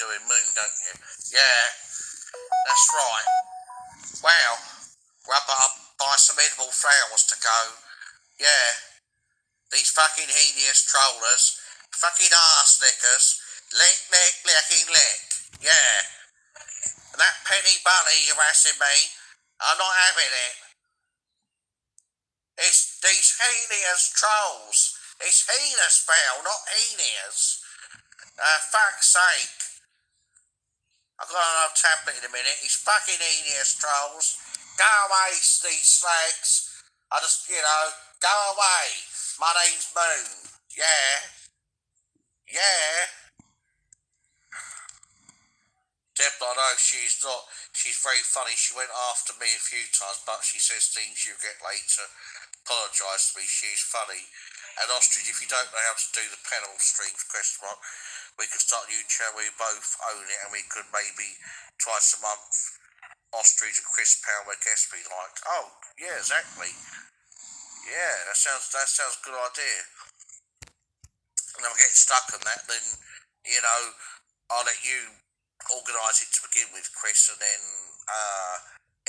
doing moon, don't you? Yeah, that's right. Well, rubber buy some edible flowers to go. Yeah, these fucking hideous trollers, fucking arse lickers, licking lick. Yeah, and that penny bunny harassing me, I'm not having it. It's these heinous trolls. It's heinous, pal, not heinous. Fuck's sake. I've got another tablet in a minute. These fucking heinous trolls. Go away, these slags. I just, go away. My name's Moon. Yeah. Yeah. Deb, I know she's very funny. She went after me a few times, but she says things you get later. Apologise to me, she's funny. And Ostrich, if you don't know how to do the panel streams, we could start a new channel, we both own it, and we could maybe twice a month, Ostrich and Chris Palmer guest be like, oh, yeah, exactly. Yeah, that sounds a good idea. And if I get stuck on that, then, I'll let you organise it to begin with, Chris, and then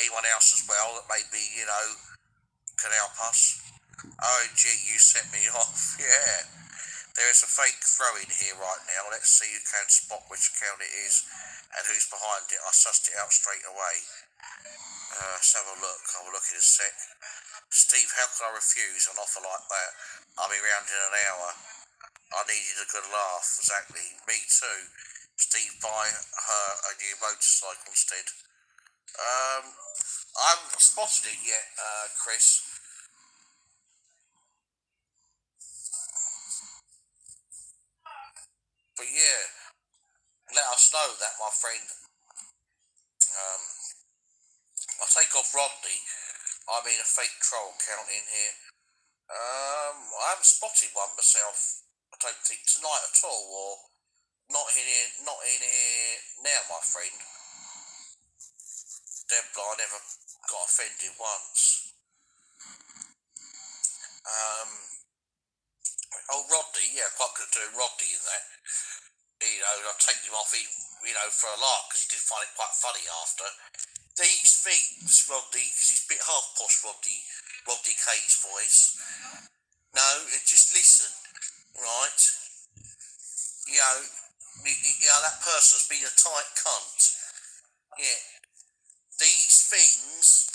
anyone else as well that maybe, can help us. Oh, gee, you set me off. Yeah. There is a fake throw in here right now. Let's see who can spot which account it is and who's behind it. I sussed it out straight away. Let's have a look. I'll look in a sec. Steve, how can I refuse an offer like that? I'll be round in an hour. I needed a good laugh. Exactly. Me too. Steve, buy her a new motorcycle instead. I haven't spotted it yet, Chris. But yeah, let us know that, my friend. I'll take off Rodney. I mean a fake troll count in here. I haven't spotted one myself. I don't think tonight at all, or not in here now, my friend. Debla, I never got offended once. Rodney, yeah, quite good doing Rodney in that. I'll take him off, for a lark, because he did find it quite funny after. These things, Rodney, because he's a bit half posh, Rodney K's voice. No, just listen, right? That person's been a tight cunt. Yeah. These things,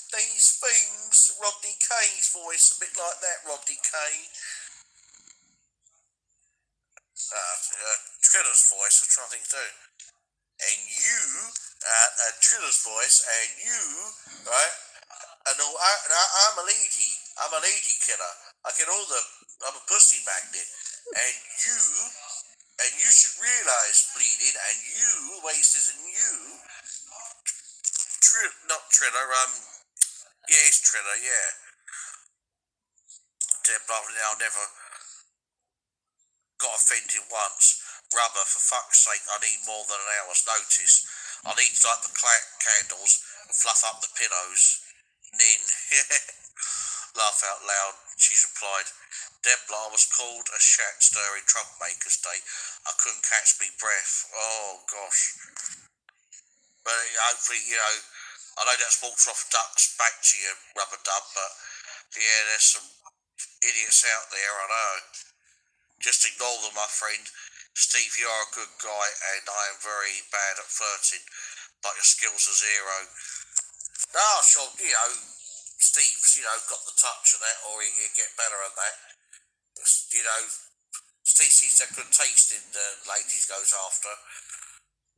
Rodney K's voice, a bit like that, Rodney K. Triller's voice, I'm trying to think too. And you, Triller's voice, and you, right? And I'm a lady. I'm a lady killer. I'm a pussy magnet. And you should realise, bleeding, and you, wasted, and you, not Triller, yeah, it's Triller, yeah. I'll never got offended once. Rubber, for fuck's sake, I need more than an hour's notice. I need to light the candles and fluff up the pillows. Nin. Laugh out loud, she's replied. Debla was called a shat-stirring troublemaker's day. I couldn't catch me breath. Oh, gosh. But hopefully, I know that's water off ducks back to you, Rubber Dub, but yeah, there's some idiots out there, I know. Just ignore them, my friend. Steve, you are a good guy, and I am very bad at flirting, but your skills are zero. No, sure, Steve's, got the touch of that, or he'd get better at that. Steve seems to have good taste in the ladies goes after.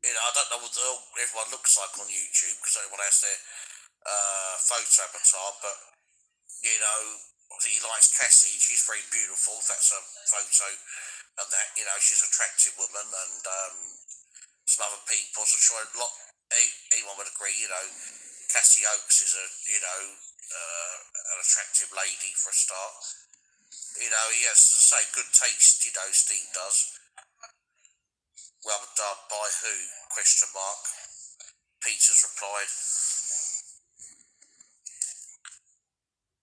I don't know what everyone looks like on YouTube, because everyone has their photo avatar, but, he likes Cassie. She's very beautiful. That's a photo of that. She's an attractive woman, and some other people. So I'm sure anyone would agree. Cassie Oakes is an attractive lady for a start. He has to say good taste. Steve does. Rubber Dub by who? Question mark. Peter's replied.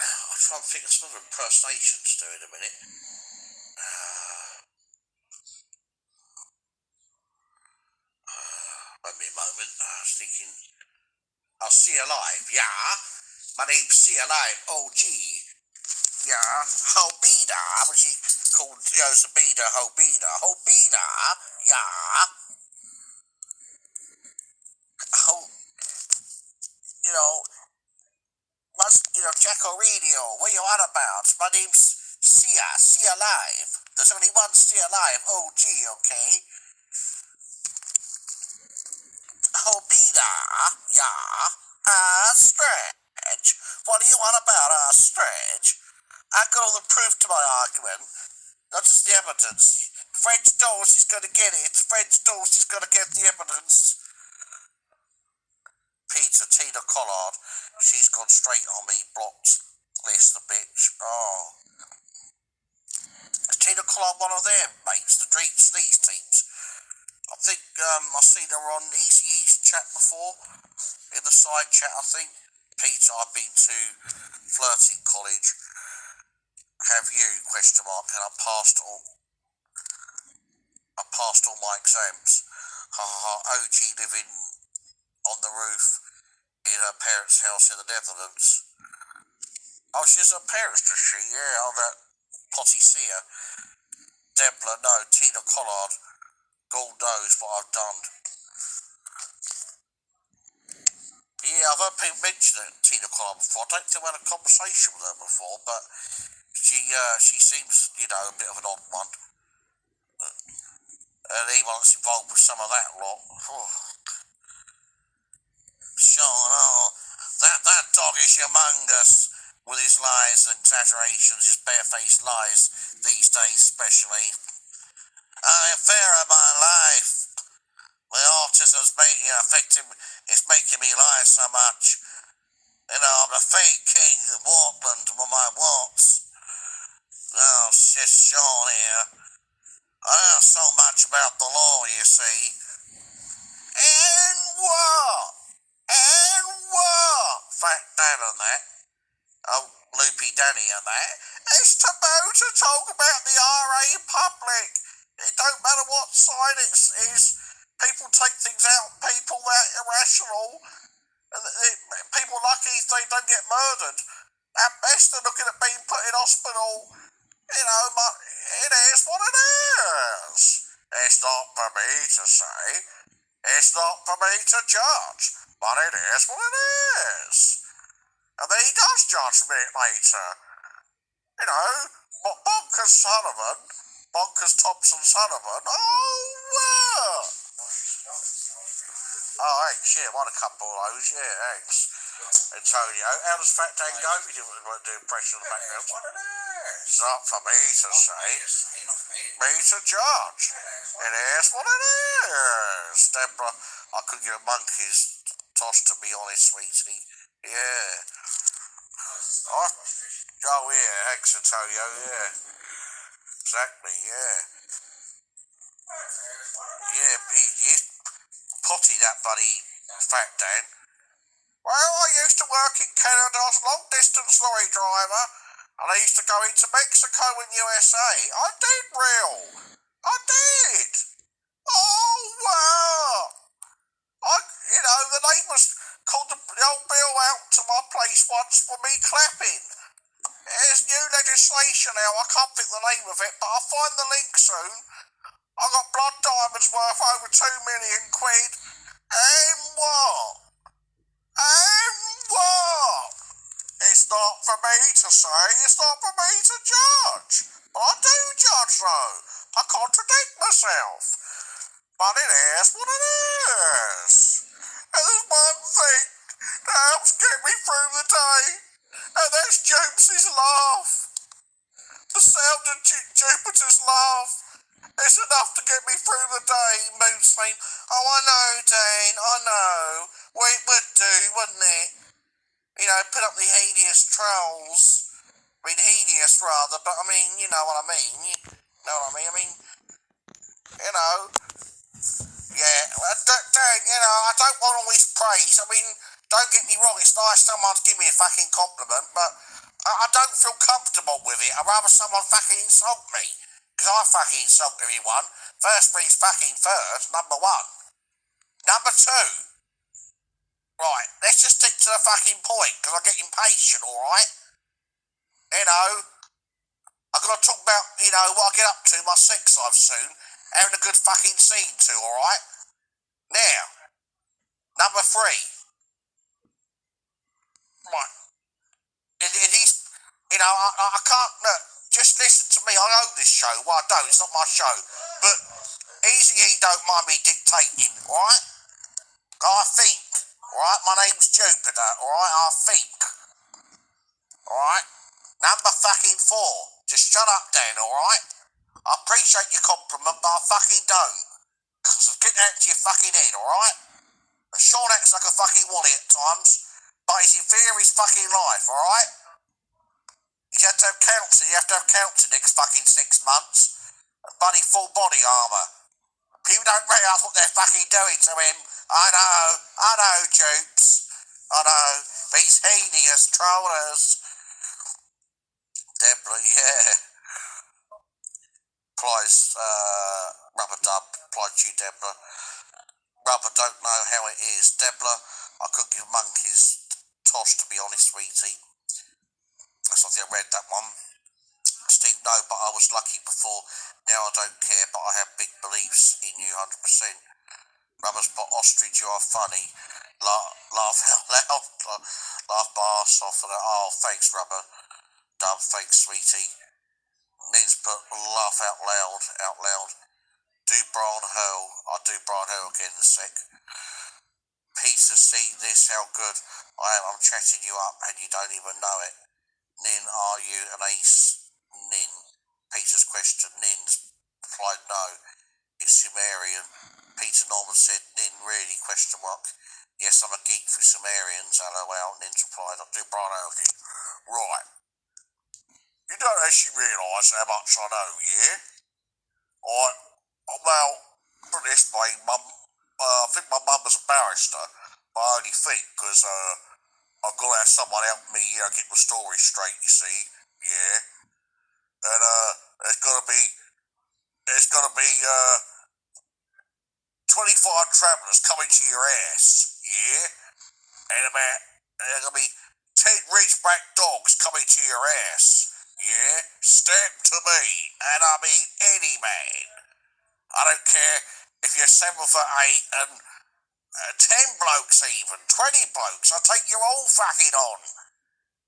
I'm trying to think of some other impersonation to do in a minute. moment. I was thinking, I'll see you alive. Yeah, my name's See Alive. Oh, gee. Yeah, Hobida, was she called Zabida Hobida? Hobida, yeah. Oh, you know, Jack Aurelio, what are you on about? My name's See Alive. There's only one See Alive. Oh, gee, okay. Hobida, yeah. Stretch. What are you on about, Stretch? I've got all the proof to my argument, not just the evidence. French Dawes is going to get it. French Dawes is going to get the evidence. Tina Collard, she's gone straight on me, blocked list, the bitch. Oh. Is Tina Collard one of their mates, the Sleaze teams? I think I've seen her on Easy E's chat before, in the side chat, I think. Peter, I've been to Flirting College. Have you? Question mark. And I passed all my exams. OG living on the roof in her parents' house in the Netherlands. Oh, she's her parents, does she? Yeah, oh, that potty seer. Debla, no. Tina Collard. God knows what I've done. Yeah, I've heard people mention it, Tina Collard, before. I don't think I've had a conversation with her before, but she seems, a bit of an odd one. And anyone that's involved with some of that lot. Oh. Sean, that dog is humongous with his lies and exaggerations, his barefaced lies these days especially. I am fair of my life. My autism's affecting, it's making me lie so much. I'm a fake king of Walkland with my warts. Oh, shit, Sean here. I know so much about the law, you see. And what? Fat Dan on that. Oh, Loopy Danny on that. It's taboo to talk about the RA in public. It don't matter what side it is. People take things out on people that are irrational. And people lucky if they don't get murdered. At best, they're looking at being put in hospital. But it is what it is. It's not for me to say. It's not for me to judge. But it is what it is. And then he does judge me later. Bonkers Thompson Sullivan. Oh, well. Oh, thanks, yeah, won a couple of those, yeah, thanks. Antonio, how does Fat Dan go? You didn't want to do impression of the background. It's not for me to say. Me to judge. It is what it is. Deborah, I could get a monkey's toss, to be honest, sweetie. Yeah. Oh, yeah, thanks, Antonio, yeah. Exactly, yeah. Yeah, he's potty, that bloody Fat Dan. Well, I used to work in Canada as a long-distance lorry driver, and I used to go into Mexico and USA. I did, real. I did. Oh, wow. The neighbours called the old bill out to my place once for me clapping. There's new legislation now, I can't think the name of it, but I'll find the link soon. I got blood diamonds worth over 2 million quid. And what? It's not for me to say, it's not for me to judge. But I do judge though. I contradict myself. But it is what it is. And there's one thing that helps get me through the day, and that's Jupiter's laugh. The sound of Jupiter's laugh. It's enough to get me through the day. Moon's saying, oh, I know, Dane, I know. Well, it would do, wouldn't it? Put up the hideous trolls. Hideous rather, but I mean, you know what I mean. Yeah, Dane, I don't want all this praise. Don't get me wrong, it's nice someone to give me a fucking compliment, but I don't feel comfortable with it. I'd rather someone fucking insult me. Because I fucking insult everyone. First brings fucking first, number one. Number two, Right, let's just stick to the fucking point, because I get impatient, alright? You know, I've got to talk about, what I get up to, my sex life soon, having a good fucking scene too, alright? Now, number 3. Right, it is, I can't, look, just listen to me, I own this show, well I don't, it's not my show, but Easy E don't mind me dictating, alright? I think, alright, my name's Jupiter, alright, I think, alright? Number fucking 4, just shut up Dan, alright? I appreciate your compliment, but I fucking don't. Because get that into your fucking head, alright? And Sean acts like a fucking wally at times, but he's in fear of his fucking life, alright? You have to have counselling next fucking 6 months. And bloody full body armour. People don't realise what they're fucking doing to him. I know, Jupes. I know. These hideous trollers. Deborah, yeah. Plies, Rubber Dub, plied to you, Deborah. Rubber don't know how it is. Deborah, I could give monkeys tosh, to be honest, sweetie. I think I read that one. Steve, no, but I was lucky before. Now I don't care, but I have big beliefs in you, 100%. Rubber's but Ostrich, you are funny. Laugh out loud. Laugh my arse off. Oh, thanks, Rubber. Dub, thanks, sweetie. Nin's put laugh out loud. Do Brian Hurl. I'll do Brian Hurl again in a sec. Peter, see this, how good I am. I'm chatting you up and you don't even know it. Nin, are you an ace? Nin. Peter's question. Nin's replied no. It's Sumerian. Peter Norman said, Nin, really? Question mark. Yes, I'm a geek for Sumerians. LOL. Nin's replied, I'll do Brian Hurl again. Right. You don't actually realise how much I know, yeah? Well, put it this way, Mum, I think my mum was a barrister, but I only think, because I've got to have someone help me get the story straight, you see, yeah? And there's got to be 25 travellers coming to your ass, yeah? And there's going to be 10 Ridgeback dogs coming to your ass, yeah? Step to me, and I mean any man. I don't care if you're 7'8" and 10 blokes even, 20 blokes, I'll take you all fucking on.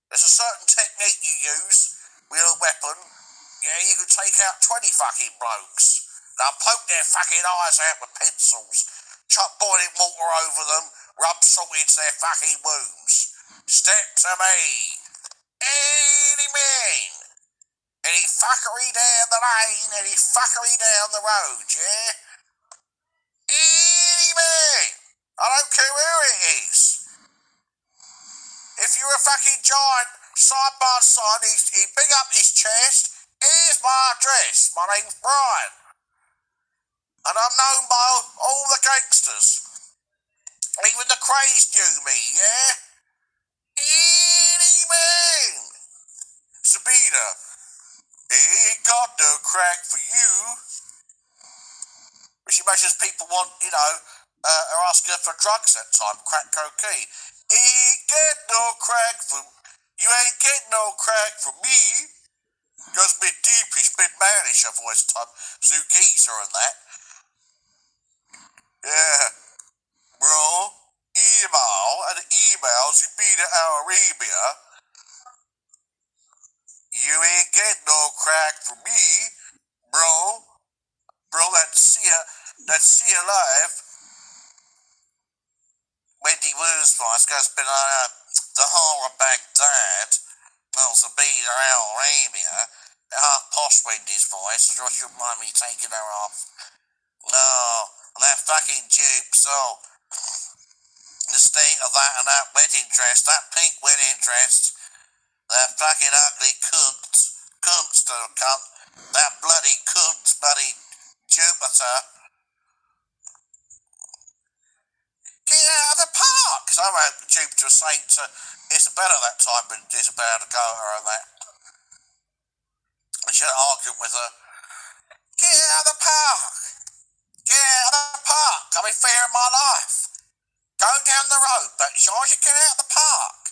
There's a certain technique you use with a weapon, yeah, you can take out 20 fucking blokes. Now poke their fucking eyes out with pencils, chuck boiling water over them, rub salt into their fucking wounds. Step to me. Any man. Any fuckery down the lane, any fuckery down the road, yeah? Any man. I don't care who it is. If you're a fucking giant, side by side, he'd big up his chest. Here's my address. My name's Brian. And I'm known by all the gangsters. Even the crazed knew me, yeah? Any man. Sabina, he ain't got no crack for you. Which imagines people want, are asking her for drugs that time, crack cocaine. He ain't get no crack from, you ain't get no crack from me. Goes a bit deepish, bit manish, her voice type, Zoo Geezer and that. Yeah, bro, emails, you be to Arabia. You ain't get no crack from me, bro. Bro, that's see you live. Wendy Woosvice has been the horror of Baghdad. Well, to be to Arabia. Half posh Wendy's voice, so you shouldn't mind me taking her off. No, and that fucking dupe, so the state of that and that wedding dress, that pink wedding dress, that fucking ugly cunt, that bloody cunt, bloody Jupiter. Get out of the park! So I hope Jupiter was saying to Isabella that time when Isabella had to go at her and that. And she had an argument with her. Get out of the park! Get out of the park! I'm in fear of my life. Go down the road, but Georgie, get out of the park.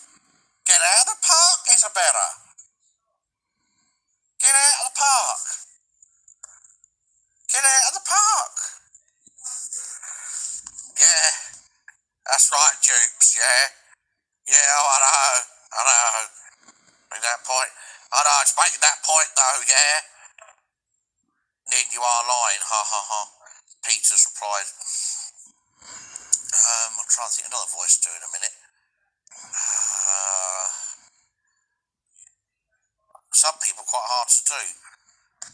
Get out of the park, Isabella. Get out of the park. Get out of the park. Yeah, that's right, Dupes, yeah. Yeah, oh, I know. Make that point. I know, it's making that point, though, yeah. Then you are lying, ha ha ha. Peter's replied. I'm trying to think of another voice to in a minute. Some people quite hard to do.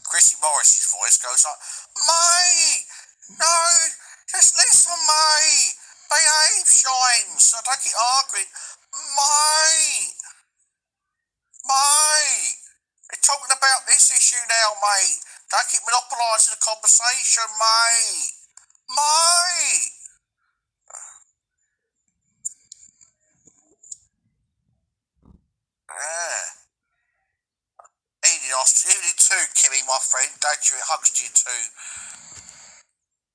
Chrissy Morris's voice goes like, Mate! No! Just listen, mate! Behave, Shines! I don't keep arguing. Mate! Mate! We're talking about this issue now, mate. Don't keep monopolising the conversation, mate. Mate! Yeah. Evening too, Kimmy, my friend. Don't you? It hugs to you too.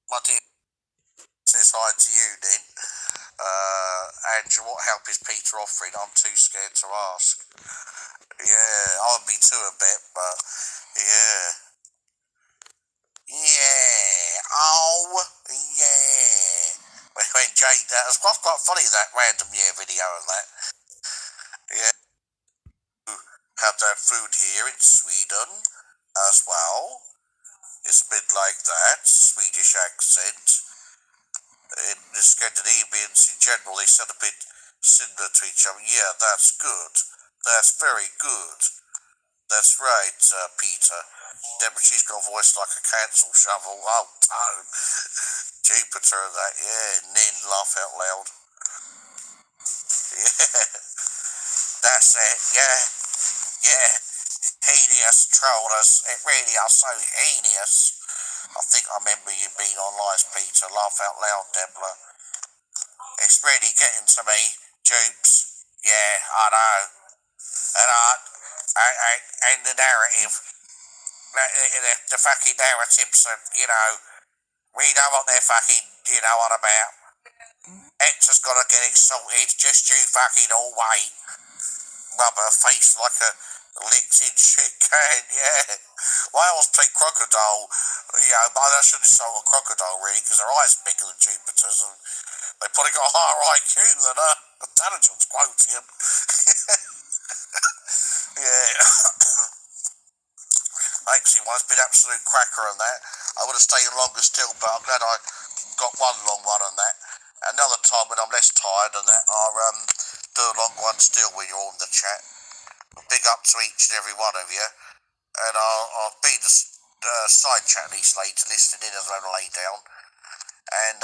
My dear, says hi to you then. Andrew, what help is Peter offering? I'm too scared to ask. Yeah, I'd be too a bit, but yeah. Yeah. Oh, yeah. When Jake, that was quite funny, that random video of that. Yeah. Have that food here in Sweden as well. It's a bit like that, Swedish accent. In the Scandinavians in general, they sound a bit similar to each other. Yeah, that's good. That's very good. That's right, Peter. Deborah, she's got a voice like a cancel shovel. Oh, Tone. Jupiter, that, yeah. Nin, laugh out loud. Yeah. That's it, yeah. Yeah. Heinous trollers. It really are so heinous. I think I remember you being on Lies, Peter. Laugh out loud, Deborah. It's really getting to me, Jupes. Yeah, I know. And the narrative, the fucking narratives, we know what they're fucking, on about. Hector's got to get it sorted, just you fucking all wait. Rub her face like a licked in shit can, yeah. Whales play crocodile, but I shouldn't insult a crocodile really, because their eyes are bigger than Jupiter's, and they probably got a higher IQ than her. Intelligence quotient. Yeah. Actually, it's been absolute cracker on that. I would have stayed longer still, but I'm glad I got one long one on that. Another time when I'm less tired than that, I'll do a long one still when you're on the chat. Big up to each and every one of you. And I'll be the side chat these later, listening in as I lay down. And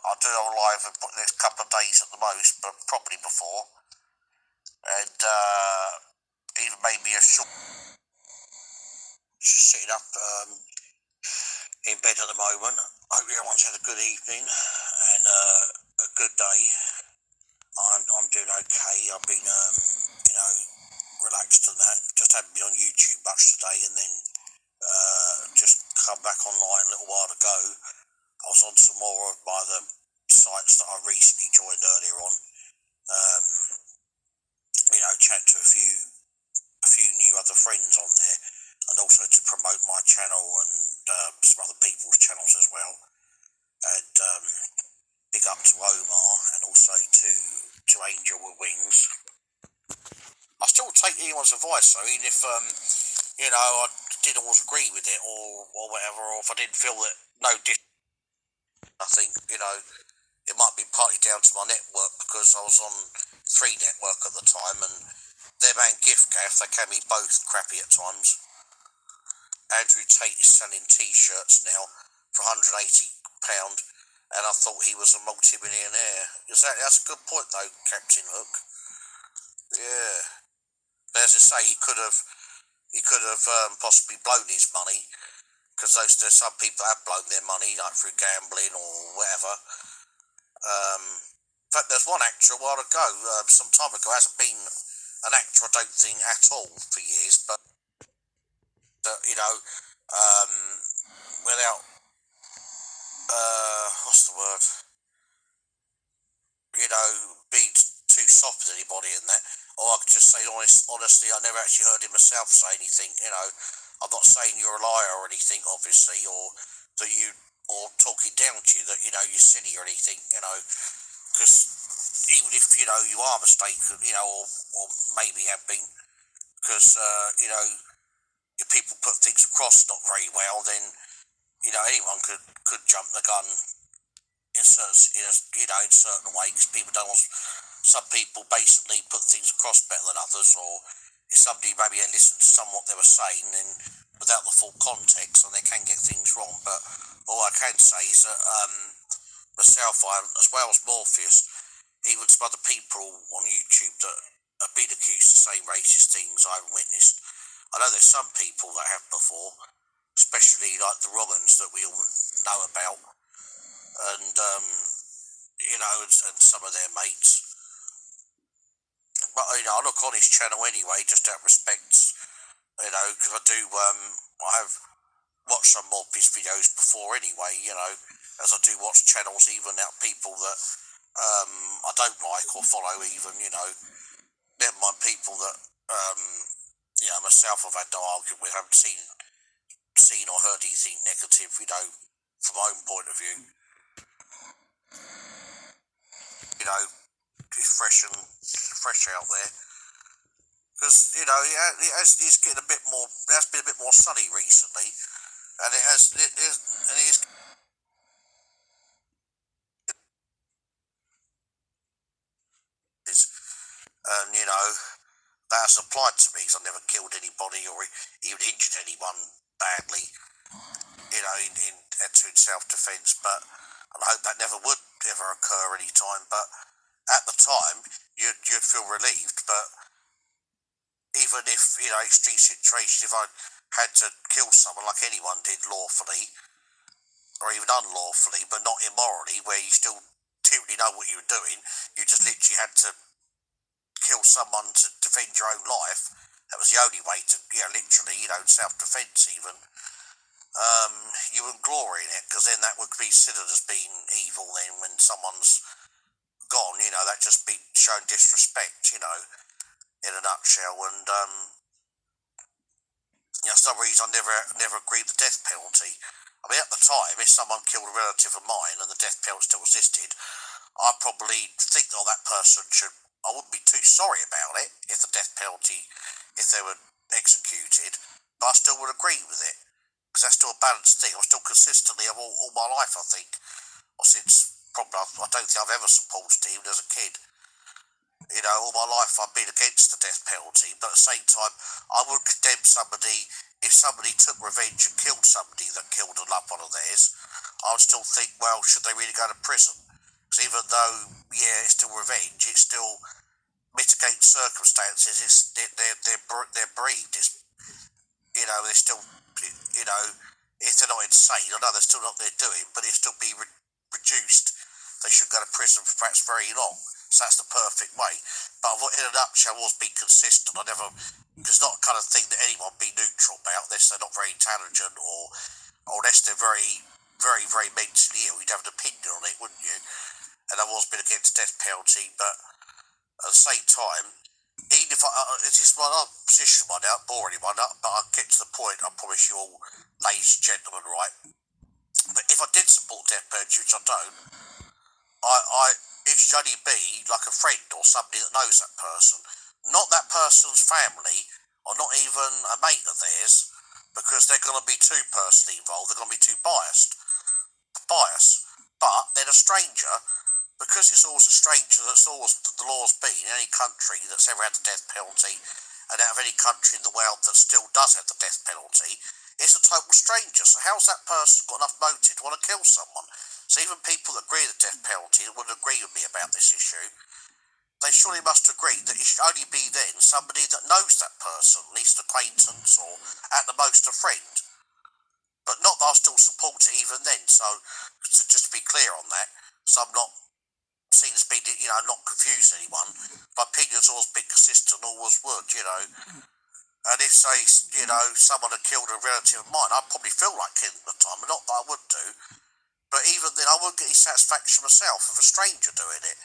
I'll do it live in the next couple of days at the most, but probably before. And even maybe a short. Just sitting up in bed at the moment. Hope everyone's had a good evening and a good day. I'm doing okay. I've been, relaxed and that. Just haven't been on YouTube much today, and then just come back online a little while ago. I was on some more of the sites that I recently joined earlier on. Chat to a few new other friends on there, and also to promote my channel and some other people's channels as well. And big up to Omar and also to Angel with Wings. I still take anyone's advice, though, even if I didn't always agree with it or whatever, or if I didn't feel that I think it might be partly down to my network, because I was on 3 network at the time, and them and Giftgaff, they can be both crappy at times. Andrew Tate is selling T-shirts now for £180, and I thought he was a multi-millionaire. Exactly, that's a good point though, Captain Hook. Yeah, but as I say, he could have possibly blown his money, because there's some people that have blown their money, like through gambling or whatever. In fact, there's one actor a while ago, some time ago, hasn't been an actor, I don't think, at all for years, but without what's the word? be too soft with anybody in that. Or I could just say honestly, I never actually heard him myself say anything. I'm not saying you're a liar or anything, obviously, or that you or talking down to you that you're silly or anything. Because even if you are mistaken, or maybe have been, because if people put things across not very well, then anyone could jump the gun in certain way, because people don't want. Some people basically put things across better than others, or if somebody maybe had listened to some what they were saying, then without the full context, and they can get things wrong. But all I can say is that myself, as well as Morpheus, even some other people on YouTube that have been accused of saying racist things I haven't witnessed. I know there's some people that have before, especially like the Romans that we all know about, and and some of their mates. But I look on his channel anyway, just out of respect, because I do. I have watched some more of his videos before anyway, as I do watch channels even out people that I don't like or follow even, never mind people that myself I've had no argument with, haven't seen or heard anything negative, from my own point of view. It's fresh out there. Because, it's getting a bit more, it has been a bit more sunny recently, and it is, and, that has applied to me, because I've never killed anybody or even injured anyone badly, in self-defence, and I hope that never would ever occur any time, but at the time, you'd feel relieved, but even if, extreme situation, if I had to kill someone like anyone did lawfully, or even unlawfully, but not immorally, where you still totally know what you were doing, you just literally had to kill someone to defend your own life. That was the only way to, literally, self-defence even. You wouldn't glory in it, because then that would be considered as being evil then when someone's gone, that just be showing disrespect, in a nutshell. And for some reason I never agreed with the death penalty. I mean, at the time, if someone killed a relative of mine and the death penalty still existed, I'd probably think that that person should. I wouldn't be too sorry about it if the death penalty, if they were executed, but I still would agree with it, because that's still a balanced thing. I'm still consistently all my life, I think, or since probably I don't think I've ever supported it, even as a kid. All my life I've been against the death penalty, but at the same time, I would condemn somebody if somebody took revenge and killed somebody that killed a loved one of theirs. I would still think, well, should they really go to prison? Because even though, it's still revenge, it's still mitigating circumstances. They're bereaved. They're still, if they're not insane, I know they're still not they're doing, but it'll still be reduced. They should go to prison for perhaps very long. So that's the perfect way. But in a nutshell, I was being consistent. It's not the kind of thing that anyone be neutral about, unless they're not very intelligent or unless they're very, very, very mentally ill. You'd have an opinion on it, wouldn't you? And I've always been against death penalty, but at the same time, even if it's just my position one out, boring one up, but I'll get to the point, I promise you all, ladies and gentlemen, right? But if I did support death penalty, which I don't, it should only be like a friend or somebody that knows that person, not that person's family, or not even a mate of theirs, because they're going to be too personally involved. They're going to be too biased. But then a stranger, because it's always a stranger that's always the law's been in any country that's ever had the death penalty, and out of any country in the world that still does have the death penalty, it's a total stranger. So how's that person got enough motive to want to kill someone? So even people that agree with the death penalty wouldn't agree with me about this issue. They surely must agree that it should only be then somebody that knows that person, at least acquaintance or at the most a friend. But not that I'll still support it even then. So just to be clear on that, so I'm not seen as being, not confusing anyone. My opinion's always been consistent, always would, And if, say, someone had killed a relative of mine, I'd probably feel like killing them at the time, but not that I would do. But even then, I wouldn't get any satisfaction myself of a stranger doing it.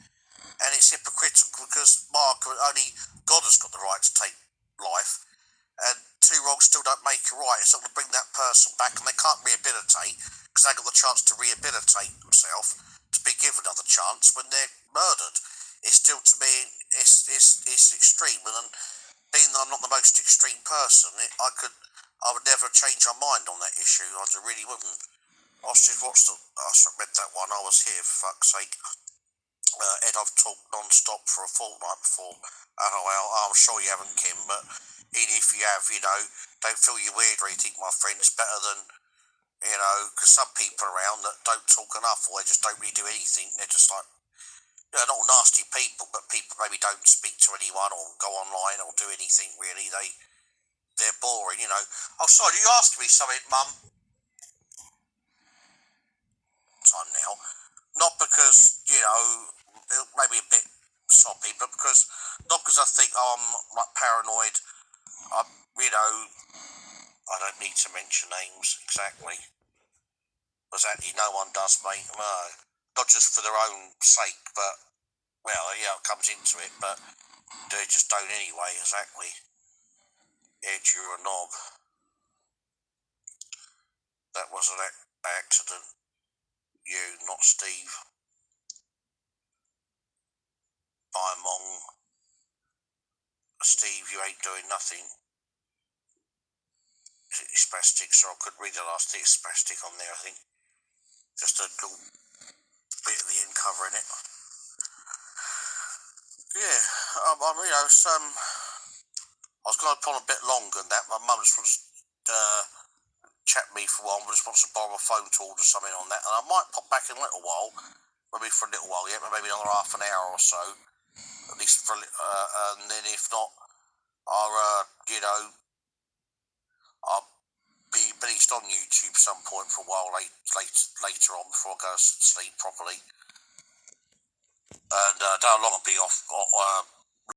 and it's hypocritical because only God has got the right to take life, and two wrongs still don't make a right. It's not going to bring that person back, and they can't rehabilitate because they got the chance to rehabilitate themselves to be given another chance when they're murdered. It's still, to me, it's extreme, and being that I'm not the most extreme person, I would never change my mind on that issue. I really wouldn't. I read that one. I was here, for fuck's sake. Ed, I've talked non-stop for a fortnight before. I'm sure you haven't, Kim, but even if you have, don't feel you're weird or anything, my friend. It's better than, because some people around that don't talk enough, or they just don't really do anything. They're just like, not all nasty people, but people maybe don't speak to anyone or go online or do anything really. They're boring, Oh, sorry, you asked me something, Mum. Time now. Not because, maybe a bit soppy, but not because I think I'm like paranoid. I don't need to mention names exactly. Exactly, no one does, mate. No. Not just for their own sake, but, well, yeah, it comes into it, but they just don't anyway, exactly. Ed, you're a knob. That was an accident. You, not Steve. Bye, Mong. Steve, you ain't doing nothing. It's spastic, so I couldn't read the last thing. It's spastic on there, I think. Just a little bit of the end covering it. Yeah, I was going to put on a bit longer than that. My mum just wants to chat me for a while, but just wants to borrow a phone to order something on that. And I might pop back in a little while, maybe for a little while yet, maybe another half an hour or so, at least for. And then if not, I'll be released on YouTube some point for a while later on before I go to sleep properly. And I don't know how long I'll be off